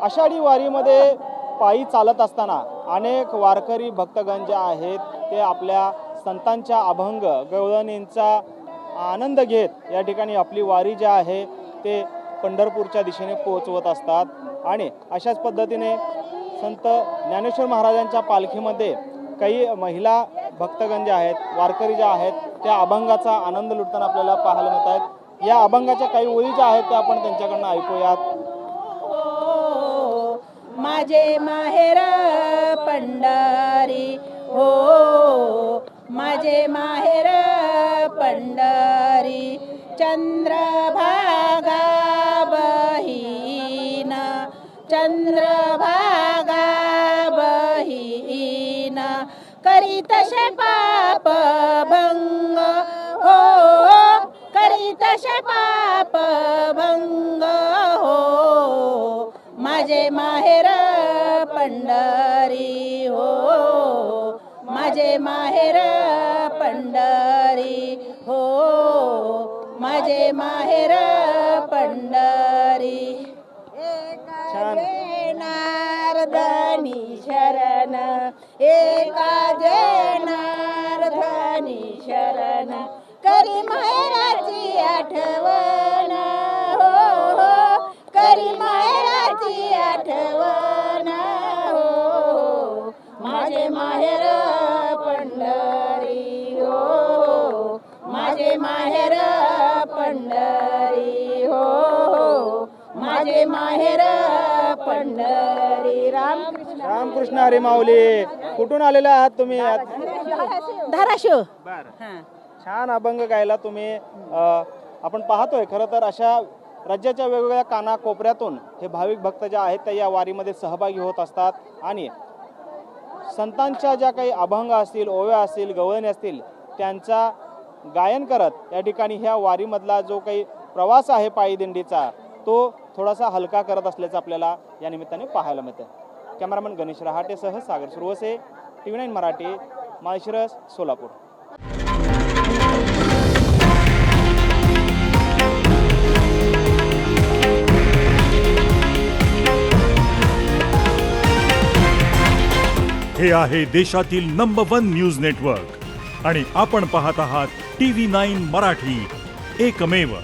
आषाढी वारीमध्ये पायी चालत असताना अनेक वारकरी भक्तगण जे आहेत ते आपल्या संतांच्या अभंग गवळणींचा आनंद घेत या ठिकाणी आपली वारी जी आहे ते पंढरपूरच्या दिशेने पोहोचवत असतात। आणि अशाच पद्धतीने संत ज्ञानेश्वर महाराजांच्या पालखीमध्ये काही महिला भक्तगण जे आहेत वारकरी जे आहेत त्या अभंगाचा आनंद लुटताना आपल्याला पाहायला मिळत आहेत। या अभंगाच्या काही ओळी ज्या आहेत त्या आपण त्यांच्याकडनं ऐकूयात। माझे माहेर पंढरी हो, माझे माहेर पंढरी, चंद्रभागा बहीण, चंद्रभागा बहीण, करीतसे पाप भंग हो, करीतसे पाप भंग हो, माझे माहेर पंढरी हो, माझे माहेर पंढरी हो, माझे माहेर पंढरी। छान। नारदनी शरण, एका जनार्दनी शरण, करी माहेराची आठवण हो, करी माहेराची आठवण हो, माझे माहेर पंढरी हो, माझे माहेर पंढरी हो, माझे माहेर पंढरी। रामकृष्ण हरी माऊली। कुठून आलेला आहात तुम्ही? धाराशिव। छान अभंग गायला तुम्ही। आपण पाहतोय खरं तर अशा राज्याच्या वेगवेगळ्या कानाकोपऱ्यातून हे भाविक भक्त जे आहेत ते या वारीमध्ये सहभागी होत असतात आणि संतांच्या ज्या काही अभंग असतील ओव्या असतील गवळणी असतील त्यांचा गायन करत या ठिकाणी ह्या वारीमधला जो काही प्रवास आहे पायी दिंडीचा तो थोडासा हलका करत असल्याचं आपल्याला या निमित्ताने पाहायला मिळतं। कॅमेरामन गणेश रहाटेसह सागर सुरवसे, TV9 मराठी, माळशिरस, सोलापूर। हे आहे देशातील नंबर 1 न्यूज नेटवर्क आणि आपण पाहत आहात TV9 मराठी, एकमेव।